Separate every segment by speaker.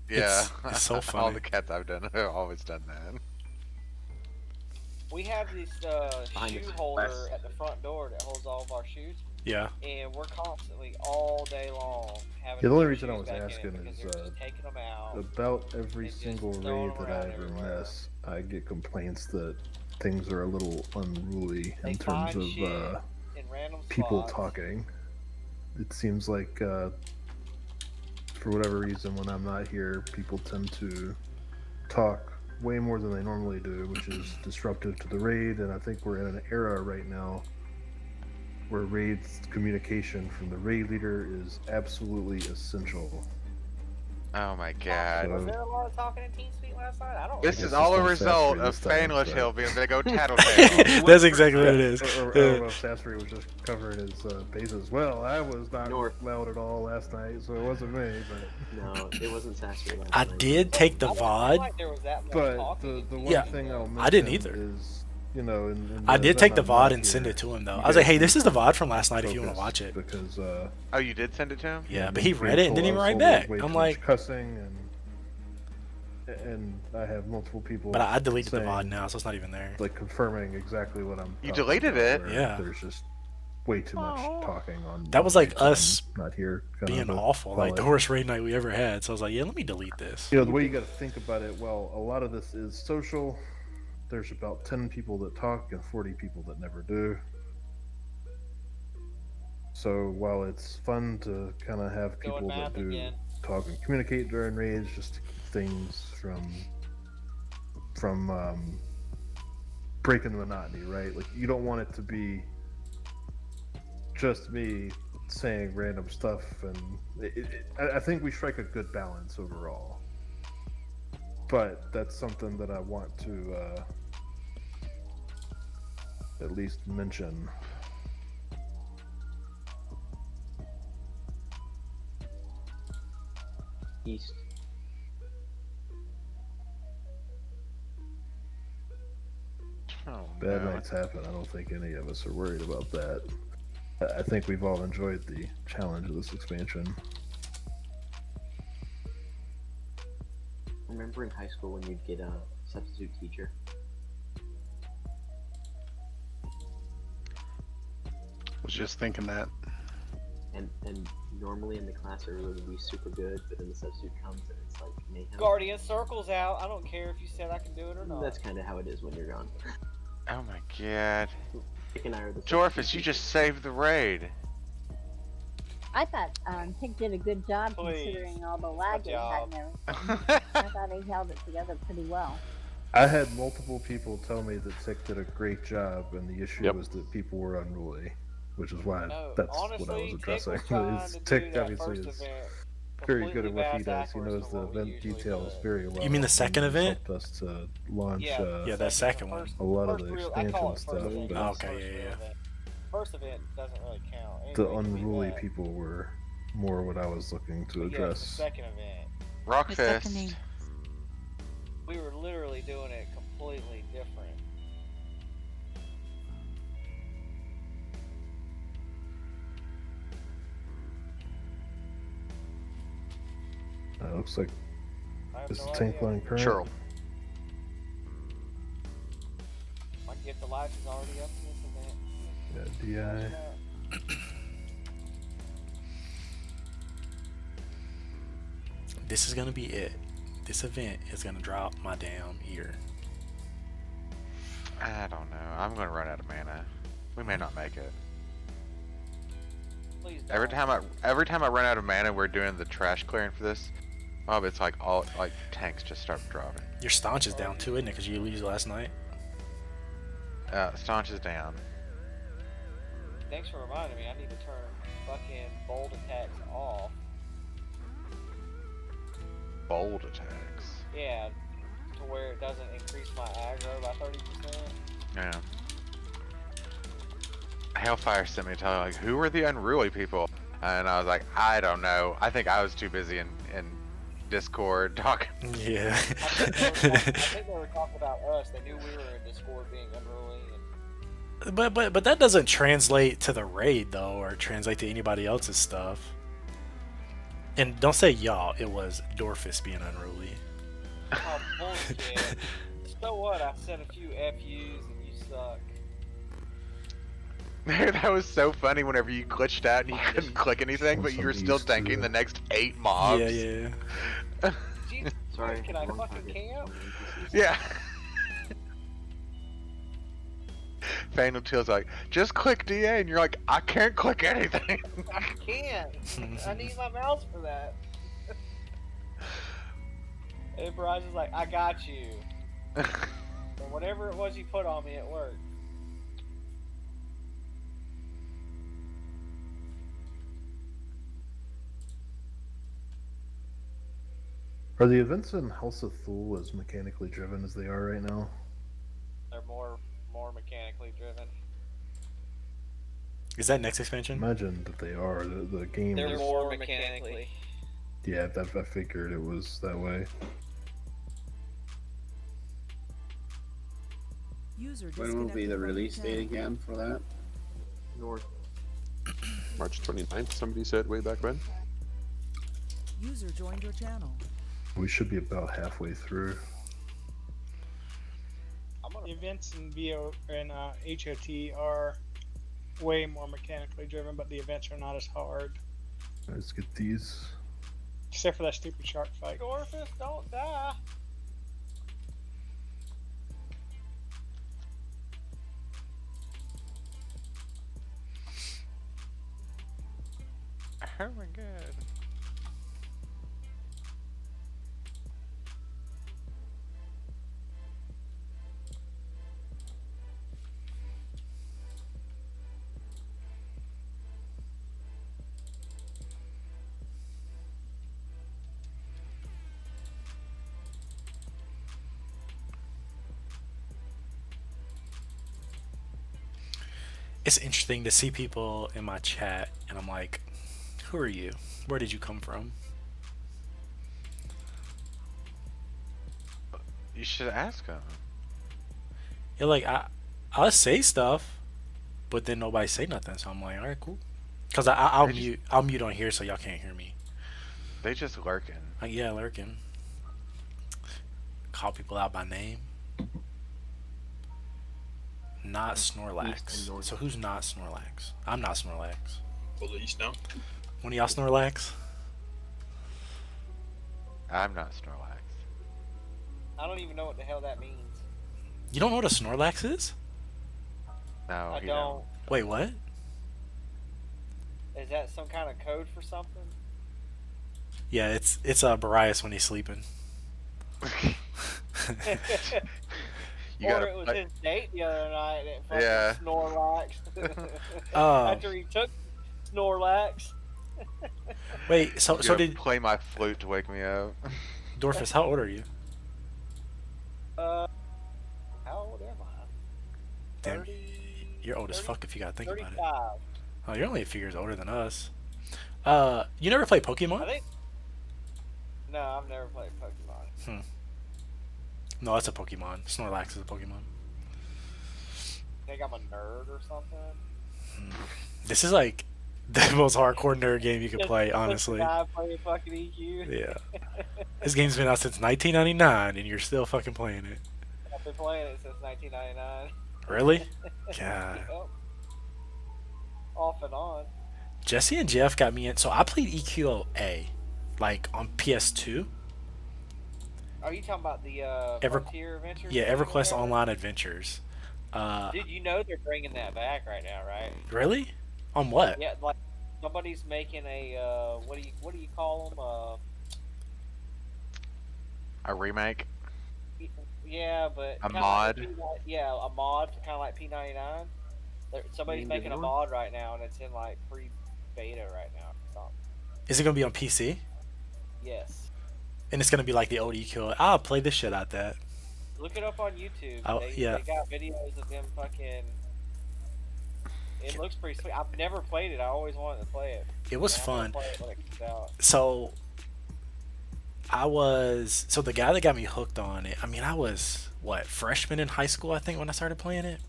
Speaker 1: Yeah,
Speaker 2: It's so
Speaker 1: all
Speaker 2: funny.
Speaker 1: the cats I've done have always done that.
Speaker 3: We have this
Speaker 4: Behind
Speaker 3: shoe
Speaker 4: us.
Speaker 3: holder at the front door that holds all of our shoes,
Speaker 2: Yeah.
Speaker 3: and we're constantly all day long having
Speaker 5: Yeah,
Speaker 3: to
Speaker 5: the only
Speaker 3: put
Speaker 5: reason I
Speaker 3: shoes
Speaker 5: was
Speaker 3: back in
Speaker 5: asking
Speaker 3: it because
Speaker 5: is
Speaker 3: they're just taking them out
Speaker 5: about every
Speaker 3: and just
Speaker 5: single
Speaker 3: throwing
Speaker 5: raid
Speaker 3: them
Speaker 5: that I
Speaker 3: around
Speaker 5: ever
Speaker 3: everywhere.
Speaker 5: miss, I get complaints that things are a little unruly
Speaker 3: They
Speaker 5: in terms
Speaker 3: find
Speaker 5: of
Speaker 3: shit in random
Speaker 5: people
Speaker 3: spots.
Speaker 5: talking. It seems like, for whatever reason, when I'm not here, people tend to talk way more than they normally do, which is disruptive to the raid. And I think we're in an era right now where raid's communication from the raid leader is absolutely essential.
Speaker 1: Oh my god.
Speaker 3: Was there a lot of talking in TeamSpeak last night? I don't
Speaker 1: This
Speaker 3: remember.
Speaker 1: is all a
Speaker 5: not
Speaker 1: result
Speaker 5: Sasori
Speaker 1: of
Speaker 5: this time,
Speaker 1: Fanless
Speaker 5: but-
Speaker 1: Hill being able to go tattletale.
Speaker 2: That's exactly what it is.
Speaker 5: Or I don't know if Sasori was just covering his bases. Well, I was not
Speaker 4: North.
Speaker 5: loud at all last night, so it wasn't me. But
Speaker 4: No, it wasn't Sasori last
Speaker 2: I
Speaker 4: night.
Speaker 2: did take the
Speaker 3: I don't feel
Speaker 2: VOD.
Speaker 3: like there was that much
Speaker 5: but
Speaker 3: talking
Speaker 5: the
Speaker 3: in
Speaker 5: one
Speaker 2: Yeah,
Speaker 5: thing I'll mention
Speaker 2: I didn't either.
Speaker 5: is, you know, in
Speaker 2: I
Speaker 5: the
Speaker 2: did
Speaker 5: event
Speaker 2: take the
Speaker 5: I'm not
Speaker 2: VOD and send
Speaker 5: here,
Speaker 2: it to him though.
Speaker 5: you
Speaker 2: I was like,
Speaker 5: guys
Speaker 2: "Hey, this
Speaker 5: need
Speaker 2: is the
Speaker 5: to
Speaker 2: VOD from last night. If you want to
Speaker 5: focus
Speaker 2: watch it."
Speaker 5: because
Speaker 1: Oh, you did send it to him?
Speaker 2: Yeah, but
Speaker 5: being
Speaker 2: he read it and
Speaker 5: told
Speaker 2: didn't even
Speaker 5: I was
Speaker 2: write
Speaker 5: told
Speaker 2: back.
Speaker 5: way
Speaker 2: I'm
Speaker 5: too
Speaker 2: like,
Speaker 5: much cussing and I have multiple people.
Speaker 2: but I deleted the
Speaker 5: saying,
Speaker 2: VOD now, so it's not even there.
Speaker 5: like confirming exactly what I'm.
Speaker 1: You
Speaker 5: talking
Speaker 1: deleted
Speaker 5: about,
Speaker 1: it?
Speaker 5: where
Speaker 2: Yeah.
Speaker 5: There's just way too much talking on.
Speaker 2: That
Speaker 5: on
Speaker 2: was like
Speaker 5: rates when
Speaker 2: us
Speaker 5: I'm not here. kind
Speaker 2: Being
Speaker 5: of a
Speaker 2: awful, like the
Speaker 5: fellow.
Speaker 2: worst raid night we ever had. So I was like, "Yeah, let me delete this."
Speaker 5: You know, the way you got to think about it, well, a lot of this is social. There's about 10 people that talk and 40 people that never do. So while it's fun to kind of have
Speaker 3: Doing
Speaker 5: people that
Speaker 3: math
Speaker 5: do
Speaker 3: again.
Speaker 5: talk and communicate during raids, just to keep things from breaking the monotony, right? Like you don't want it to be just me saying random stuff, and I think we strike a good balance overall. But that's something that I want to at least mention.
Speaker 4: East.
Speaker 1: Oh,
Speaker 5: Bad
Speaker 1: no.
Speaker 5: nights happen. I don't think any of us are worried about that. I think we've all enjoyed the challenge of this expansion.
Speaker 4: Remember in high school when you'd get a substitute teacher?
Speaker 6: Was just thinking that.
Speaker 4: And normally in the class everyone would be super good, but then the substitute comes and it's like mayhem.
Speaker 3: Guardian circles out. I don't care if you said I can do it or not.
Speaker 4: That's kind of how it is when you're gone.
Speaker 1: Oh my god.
Speaker 4: Nick and I are the
Speaker 1: Jorphus,
Speaker 4: substitute
Speaker 1: you
Speaker 4: teachers.
Speaker 1: just saved the raid.
Speaker 7: I thought Pick did a good job
Speaker 3: Please.
Speaker 7: considering all the
Speaker 3: Good
Speaker 7: lag we had
Speaker 3: job.
Speaker 7: and everything. I thought he held it together pretty well.
Speaker 5: I had multiple people tell me that Tick did a great job, and the issue
Speaker 6: Yep.
Speaker 5: was that people were unruly, which is why
Speaker 3: No,
Speaker 5: that's
Speaker 3: honestly,
Speaker 5: what I was
Speaker 3: Tick
Speaker 5: addressing.
Speaker 3: was trying
Speaker 5: Is
Speaker 3: to do
Speaker 5: Tick
Speaker 3: that
Speaker 5: obviously
Speaker 3: first
Speaker 5: is
Speaker 3: event
Speaker 5: very good at what he
Speaker 3: completely
Speaker 5: does. He
Speaker 3: backwards
Speaker 5: knows
Speaker 3: from
Speaker 5: the
Speaker 3: what we
Speaker 5: event
Speaker 3: usually
Speaker 5: details
Speaker 3: do.
Speaker 5: very well.
Speaker 2: You mean the second
Speaker 5: and he's
Speaker 2: event?
Speaker 5: helped us to launch
Speaker 2: Yeah, that second one.
Speaker 5: a lot of
Speaker 3: first
Speaker 5: the
Speaker 3: real- I call it
Speaker 5: expansion
Speaker 3: first
Speaker 5: stuff,
Speaker 3: event,
Speaker 5: but
Speaker 2: Oh,
Speaker 3: it's
Speaker 2: okay,
Speaker 3: first
Speaker 2: yeah,
Speaker 3: real
Speaker 2: yeah.
Speaker 3: event. First event doesn't really count.
Speaker 5: the
Speaker 3: Anybody can beat
Speaker 5: unruly
Speaker 3: that.
Speaker 5: people were more what I was looking to
Speaker 3: But yes, the
Speaker 5: address.
Speaker 3: second event,
Speaker 1: Rockfist.
Speaker 3: we were literally doing it completely different.
Speaker 5: Looks like
Speaker 3: I have
Speaker 5: this is
Speaker 3: no
Speaker 5: tank
Speaker 3: idea.
Speaker 5: line current.
Speaker 1: Sure.
Speaker 3: My gift of life is already up in this event.
Speaker 5: Yeah, DI.
Speaker 2: This is gonna be it. This event is gonna drop my damn ear.
Speaker 1: I don't know. I'm gonna run out of mana. We may not make it.
Speaker 3: Please don't.
Speaker 1: Every time I run out of mana, we're doing the trash clearing for this. Oh, it's like all like tanks just start dropping.
Speaker 2: Your staunch is down too, isn't it? Because you used last night.
Speaker 1: Staunch is down.
Speaker 3: Thanks for reminding me. I need to turn fucking bold attacks off.
Speaker 1: Bold attacks.
Speaker 3: Yeah, to where it doesn't increase my aggro by 30%.
Speaker 1: Yeah. Hellfire sent me to tell me, like, who are the unruly people? And I was like, I don't know. I think I was too busy in Discord talking.
Speaker 2: Yeah.
Speaker 3: I think they were talking about us. They knew we were in Discord being unruly. And
Speaker 2: But that doesn't translate to the raid though, or translate to anybody else's stuff. And don't say y'all. It was Dorfus being unruly.
Speaker 3: Oh, bullshit. So what? I said a few FUs and you suck.
Speaker 1: That was so funny whenever you glitched out and you couldn't click anything, but you were still
Speaker 5: Used to
Speaker 1: tanking
Speaker 5: it.
Speaker 1: the next 8 mobs.
Speaker 2: Yeah, yeah.
Speaker 3: Jesus
Speaker 4: Sorry,
Speaker 3: Christ, can I
Speaker 4: wrong
Speaker 3: fucking
Speaker 4: target.
Speaker 3: camp?
Speaker 1: Yeah. Phantom Till's like, just click DA, and you're like, I can't click anything.
Speaker 3: I can't. I need my mouse for that. And Verizon's like, I got you. And whatever it was you put on me, it worked.
Speaker 5: Are the events in House of Thule as mechanically driven as they are right now?
Speaker 3: They're more mechanically driven.
Speaker 2: Is that next expansion?
Speaker 5: Imagine that they are. The game
Speaker 3: They're
Speaker 5: is.
Speaker 3: more mechanically.
Speaker 5: Yeah, I figured it was that way.
Speaker 8: When will be the release date again for that?
Speaker 4: North.
Speaker 9: March 29th, somebody said way back when.
Speaker 10: User joined your channel.
Speaker 5: We should be about halfway through.
Speaker 11: The events in VO and HOT are way more mechanically driven, but the events are not as hard.
Speaker 5: Let's get these.
Speaker 11: Except for that stupid shark fight.
Speaker 3: Dorfus, don't die.
Speaker 1: Oh my god.
Speaker 2: It's interesting to see people in my chat, and I'm like, who are you? Where did you come from?
Speaker 1: You should ask him.
Speaker 2: You're like, I'll say stuff, but then nobody say nothing. So I'm like, all right, cool. Cause I'll mute on here so y'all can't hear me.
Speaker 1: They just lurking.
Speaker 2: Like, yeah, lurking. Call people out by name. Not Snorlax. So who's not Snorlax? I'm not Snorlax.
Speaker 6: Police, no?
Speaker 2: One of y'all Snorlax?
Speaker 1: I'm not Snorlax.
Speaker 3: I don't even know what the hell that means.
Speaker 2: You don't know what a Snorlax is?
Speaker 1: No,
Speaker 3: I
Speaker 1: he
Speaker 3: don't.
Speaker 2: Wait, what?
Speaker 3: Is that some kind of code for something?
Speaker 2: Yeah, it's Barias when he's sleeping.
Speaker 1: You
Speaker 3: or
Speaker 1: gotta
Speaker 3: it was
Speaker 1: play-
Speaker 3: his date the other night at fucking
Speaker 1: Yeah.
Speaker 3: Snorlax.
Speaker 2: Oh.
Speaker 3: After he took Snorlax.
Speaker 2: Wait, so
Speaker 1: You
Speaker 2: so
Speaker 1: gotta
Speaker 2: did
Speaker 1: play my flute to wake me up.
Speaker 2: Dorfus? How old are you?
Speaker 3: How old am I?
Speaker 2: Damn,
Speaker 3: 30,
Speaker 2: you're old as
Speaker 3: 30,
Speaker 2: fuck if you gotta think about
Speaker 3: 35.
Speaker 2: it. Oh, you're only a few years older than us. You never played Pokemon?
Speaker 3: I think. No, I've never played Pokemon.
Speaker 2: No, that's a Pokemon. Snorlax is a Pokemon.
Speaker 3: Think I'm a nerd or something?
Speaker 2: This is like the most hardcore nerd game you could play, honestly.
Speaker 3: I play fucking EQ.
Speaker 2: Yeah. This game's been out since 1999, and you're still fucking playing it.
Speaker 3: I've been playing it since 1999.
Speaker 2: Really? God.
Speaker 3: Yep. Off and on.
Speaker 2: Jesse and Jeff got me in. So I played EQA, like on PS2.
Speaker 3: Are you talking about the Frontier Adventures?
Speaker 2: Yeah,
Speaker 3: thing or
Speaker 2: EverQuest
Speaker 3: whatever?
Speaker 2: Online Adventures.
Speaker 3: Dude, you know they're bringing that back right now, right?
Speaker 2: Really? On what?
Speaker 3: Yeah, like somebody's making a what do you call them?
Speaker 1: A remake?
Speaker 3: Yeah, but
Speaker 1: A
Speaker 3: kinda
Speaker 1: mod?
Speaker 3: Like yeah, a mod, kind of like P99. Somebody's
Speaker 4: Named
Speaker 3: making a
Speaker 4: Ignore?
Speaker 3: mod right now, and it's in like pre-beta right now. So,
Speaker 2: Is it gonna be on PC?
Speaker 3: yes,
Speaker 2: And it's gonna be like the old EQA. I'll play the shit out that.
Speaker 3: look it up on YouTube.
Speaker 2: Oh, yeah.
Speaker 3: They got videos of them fucking. It looks pretty sweet. I've never played it. I always wanted to play it.
Speaker 2: It was
Speaker 3: And I'm
Speaker 2: fun.
Speaker 3: gonna play it when it comes out.
Speaker 2: So the guy that got me hooked on it, I mean, I was what, freshman in high school, I think, when I started playing it.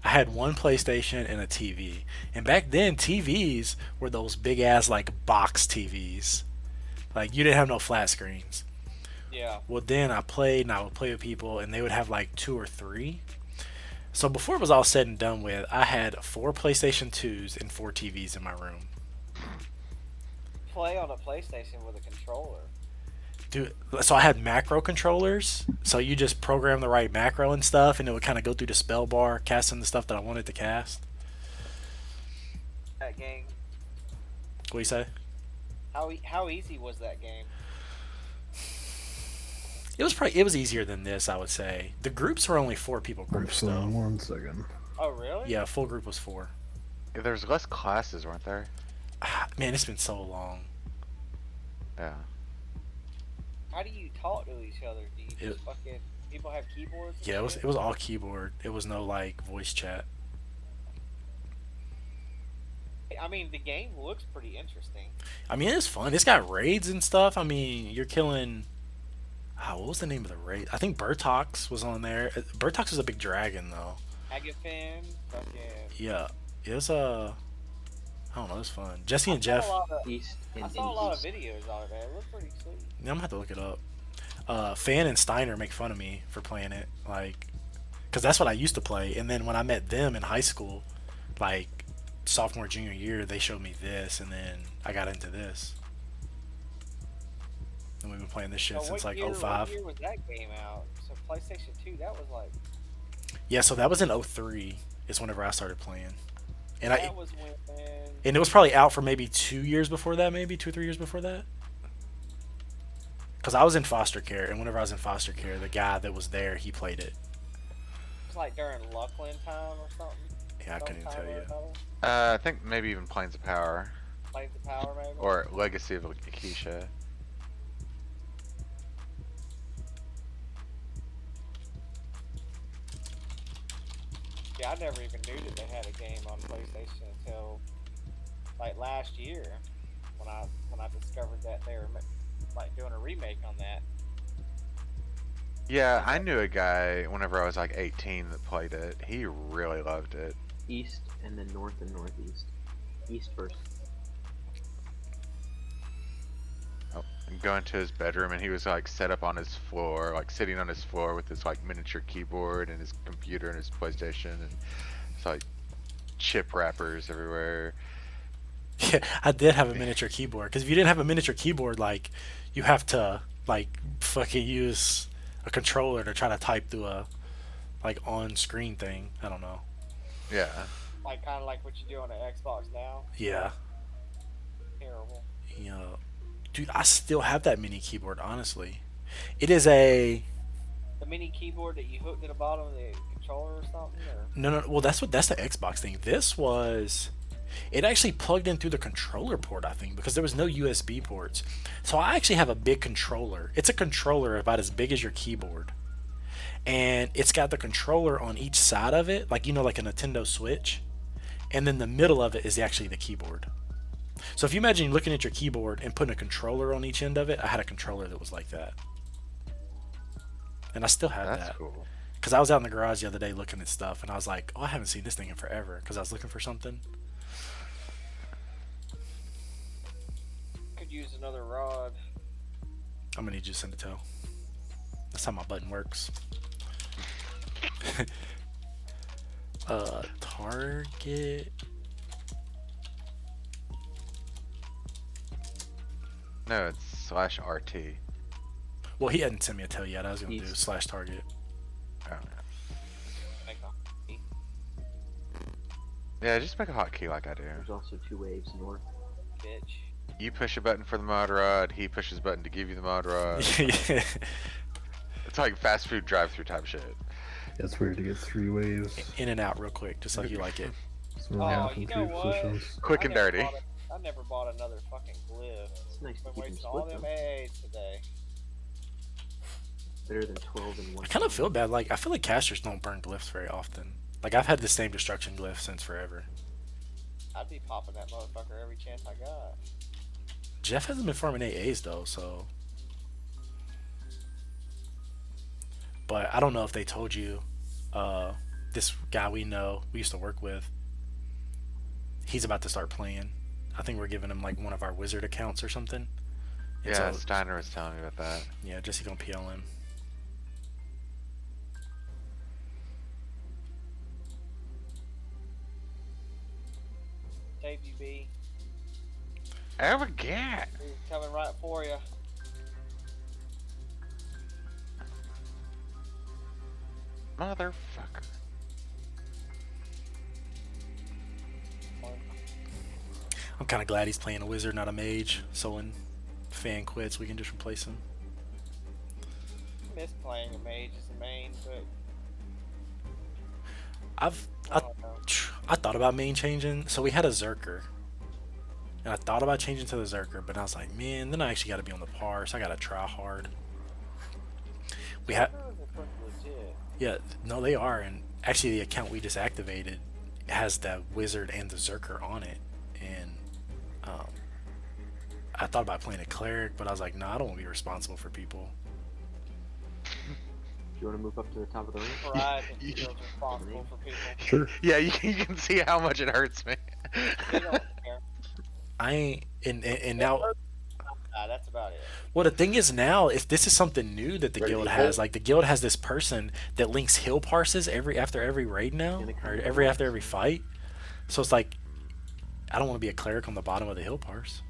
Speaker 2: I had one PlayStation and a TV, and back then TVs were those big ass like box TVs, Like you didn't have no flat screens.
Speaker 3: Yeah.
Speaker 2: Well, then I played, and I would play with people, and they would have like 2 or 3. So before it was all said and done with, I had 4 PlayStation 2s and 4 TVs in my room.
Speaker 3: Play on a PlayStation with a controller.
Speaker 2: Dude, so I had macro controllers. So you just program the right macro and stuff, and it would kind of go through the spell bar, casting the stuff that I wanted to cast.
Speaker 3: That game.
Speaker 2: What do you say?
Speaker 3: How easy was that game?
Speaker 2: It was easier than this, I would say. The groups were only 4 people groups
Speaker 5: So
Speaker 2: though.
Speaker 5: 1 second.
Speaker 3: Oh really?
Speaker 2: Yeah, full group was 4.
Speaker 1: Yeah, there's less classes, weren't there?
Speaker 2: Man, it's been so long.
Speaker 1: Yeah.
Speaker 3: How do you talk to each other? Do you just fucking people have keyboards? And
Speaker 2: Yeah,
Speaker 3: shit?
Speaker 2: it was all keyboard. It was no like voice chat.
Speaker 3: I mean, the game looks pretty interesting.
Speaker 2: I mean, it's fun. It's got raids and stuff. I mean, you're killing. What was the name of the raid? I think Burtox was on there. Burtox was a big dragon though.
Speaker 3: Agafin, fucking.
Speaker 2: Yeah, it was I don't know. It was fun. Jesse and Jeff.
Speaker 4: East and
Speaker 3: I saw a lot of
Speaker 4: East.
Speaker 3: videos on it, man. It looked pretty sweet.
Speaker 2: Yeah, I'm gonna have to look it up. Fan and Steiner make fun of me for playing it, like, cause that's what I used to play. And then when I met them in high school, like sophomore junior year, they showed me this, and then I got into this. And we've been playing this shit
Speaker 3: So
Speaker 2: since
Speaker 3: what
Speaker 2: like
Speaker 3: year,
Speaker 2: 05.
Speaker 3: What year was that game out? So PlayStation 2, that was like.
Speaker 2: Yeah, so that was in 03 is whenever I started playing. And
Speaker 3: That was when.
Speaker 2: and it was probably out for maybe 2 years before that, maybe 2 or 3 years before that. Because I was in foster care, and whenever I was in foster care, the guy that was there, he played it.
Speaker 3: It was like during Luckland time or something.
Speaker 2: Yeah, I couldn't even tell you.
Speaker 1: I think maybe even Planes of Power.
Speaker 3: Planes of Power, maybe.
Speaker 1: Or Legacy of Akeisha.
Speaker 3: Yeah, I never even knew that they had a game on PlayStation until like last year when I discovered that they were like doing a remake on that.
Speaker 1: Yeah, I knew a guy whenever I was like 18 that played it. He really loved it.
Speaker 4: East and then north and northeast. East first.
Speaker 1: Oh, and going to his bedroom, and he was like set up on his floor, like sitting on his floor with his like miniature keyboard and his computer and his PlayStation, and it's like chip wrappers everywhere.
Speaker 2: Yeah, I did have a miniature keyboard. Because if you didn't have a miniature keyboard, like, you have to, like, fucking use a controller to try to type through a, like, on-screen thing. I don't know.
Speaker 1: Yeah.
Speaker 3: Like kind of like what you do on the Xbox now.
Speaker 2: Yeah.
Speaker 3: Terrible.
Speaker 2: Yeah. Dude, I still have that mini keyboard, honestly. It is a...
Speaker 3: The mini keyboard that you hook to the bottom of the controller or something? Or?
Speaker 2: No, well, that's the Xbox thing. This was... It actually plugged in through the controller port, I think, because there was no USB ports. So I actually have a big controller. It's a controller about as big as your keyboard. And it's got the controller on each side of it, like, you know, like a Nintendo Switch. And then the middle of it is actually the keyboard. So if you imagine looking at your keyboard and putting a controller on each end of it, I had a controller that was like that. And I still have
Speaker 1: That's
Speaker 2: that.
Speaker 1: cool.
Speaker 2: Because I was out in the garage the other day looking at stuff, and I was like, oh, I haven't seen this thing in forever, because I was looking for something.
Speaker 3: Could use another rod.
Speaker 2: I'm gonna need you to send it to. That's how my button works. Target.
Speaker 1: No, it's /RT.
Speaker 2: Well, he hadn't sent me a tell yet. I was gonna do
Speaker 4: East.
Speaker 2: /target.
Speaker 1: Oh.
Speaker 3: Make a
Speaker 1: Yeah, just make a hotkey like I do.
Speaker 4: There's also 2 waves north.
Speaker 3: bitch.
Speaker 1: You push a button for the mod rod, he pushes a button to give you the mod rod.
Speaker 2: Yeah.
Speaker 1: It's like fast food drive-through type shit.
Speaker 5: It's weird to get 3 waves.
Speaker 2: In and out real quick, just like you like it.
Speaker 5: So we're
Speaker 3: Oh,
Speaker 5: off in
Speaker 3: you
Speaker 5: 3
Speaker 3: know what?
Speaker 5: positions.
Speaker 1: Quick and dirty.
Speaker 3: I never bought another fucking glyph.
Speaker 4: It's nice to
Speaker 3: Been
Speaker 4: keep them
Speaker 3: wasting all
Speaker 4: split
Speaker 3: them
Speaker 4: though.
Speaker 3: AAs today.
Speaker 4: Better than 12 and 1.
Speaker 2: I kind of feel bad. Like, I feel like casters don't burn glyphs very often. Like, I've had the same destruction glyph since forever.
Speaker 3: I'd be popping that motherfucker every chance I got.
Speaker 2: Jeff hasn't been farming AAs though, so. But I don't know if they told you. This guy we know, we used to work with, he's about to start playing. I think we're giving him like one of our wizard accounts or something. And
Speaker 1: Yeah,
Speaker 2: so,
Speaker 1: Steiner was telling me about that.
Speaker 2: yeah, Jesse gonna PL him.
Speaker 3: Save you, B.
Speaker 1: Ever get?
Speaker 3: He's coming right for you.
Speaker 1: Motherfucker.
Speaker 2: I'm kind of glad he's playing a wizard, not a mage. So when Fan quits, we can just replace him.
Speaker 3: I miss playing a mage as a main, but
Speaker 2: I thought about main changing. So we had a Zerker, and I thought about changing to the Zerker, but I was like, man, then I actually got to be on the par, so I got to try hard. We had, yeah, no, they are, and actually the account we just activated has the wizard and the Zerker on it, and I thought about playing a cleric, but I was like, no, I don't want to be responsible for people.
Speaker 4: You want to move up to the top of the ring?
Speaker 3: Pride and feels responsible for people.
Speaker 5: Sure.
Speaker 1: Yeah, you can see how much it hurts me.
Speaker 3: They don't care.
Speaker 2: I ain't, and now,
Speaker 3: That's about it.
Speaker 2: well, the thing is now, if this is something new that the guild has, like the guild has this person that links heal parses after every raid now, or after every fight. So it's like, I don't want to be a cleric on the bottom of the heal parse.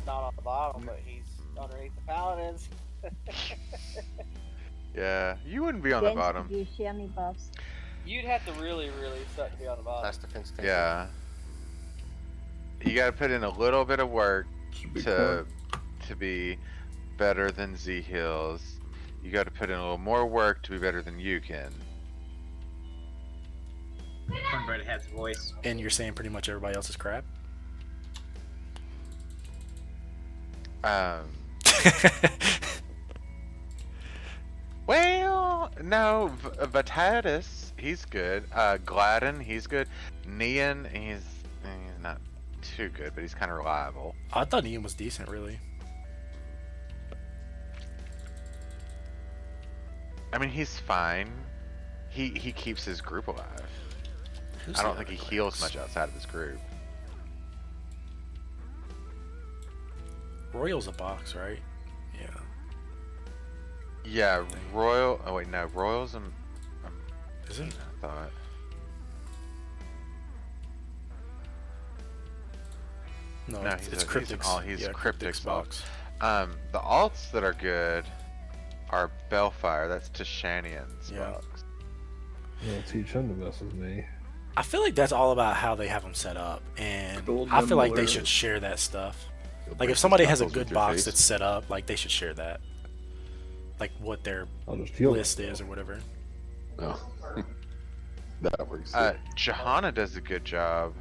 Speaker 3: Not on the bottom, but he's underneath the paladins.
Speaker 1: Yeah, you wouldn't be on the
Speaker 7: Then
Speaker 1: bottom.
Speaker 7: Do you share me buffs?
Speaker 3: You'd have to really, really suck to be on the bottom.
Speaker 8: Class defense.
Speaker 1: Yeah. You gotta put in a little bit of work to be better than Z Hills. You gotta put in a little more work to be better than you can.
Speaker 8: Cornbread has voice.
Speaker 2: And you're saying pretty much everybody else is crap?
Speaker 1: Well, no, Vitatus, he's good. Gladden, he's good. Neon, he's not too good, but he's kind of reliable.
Speaker 2: I thought Neon was decent, really.
Speaker 1: I mean, he's fine. He keeps his group alive.
Speaker 2: Who's
Speaker 1: I
Speaker 2: the
Speaker 1: don't think he
Speaker 2: other
Speaker 1: heals
Speaker 2: clerics?
Speaker 1: much outside of his group.
Speaker 2: Royal's a box, right? Yeah.
Speaker 1: Yeah, Royal. Oh wait, no, Royal's.
Speaker 2: Is it?
Speaker 1: I thought.
Speaker 2: No,
Speaker 1: No,
Speaker 2: it's
Speaker 1: he's
Speaker 2: Cryptic's.
Speaker 1: he's
Speaker 2: yeah,
Speaker 1: Cryptic's
Speaker 2: box.
Speaker 1: The alts that are good are Bellfire. That's Tashanian's
Speaker 2: Yeah.
Speaker 1: box.
Speaker 5: I'll teach him to mess with me.
Speaker 2: I feel like that's all about how they have them set up, and I feel like they should share that stuff. Like if somebody has a good box that's set up, like they should share that, like what their
Speaker 5: I'll just heal
Speaker 2: list is or whatever.
Speaker 9: Oh. That works.
Speaker 1: Johanna does a good job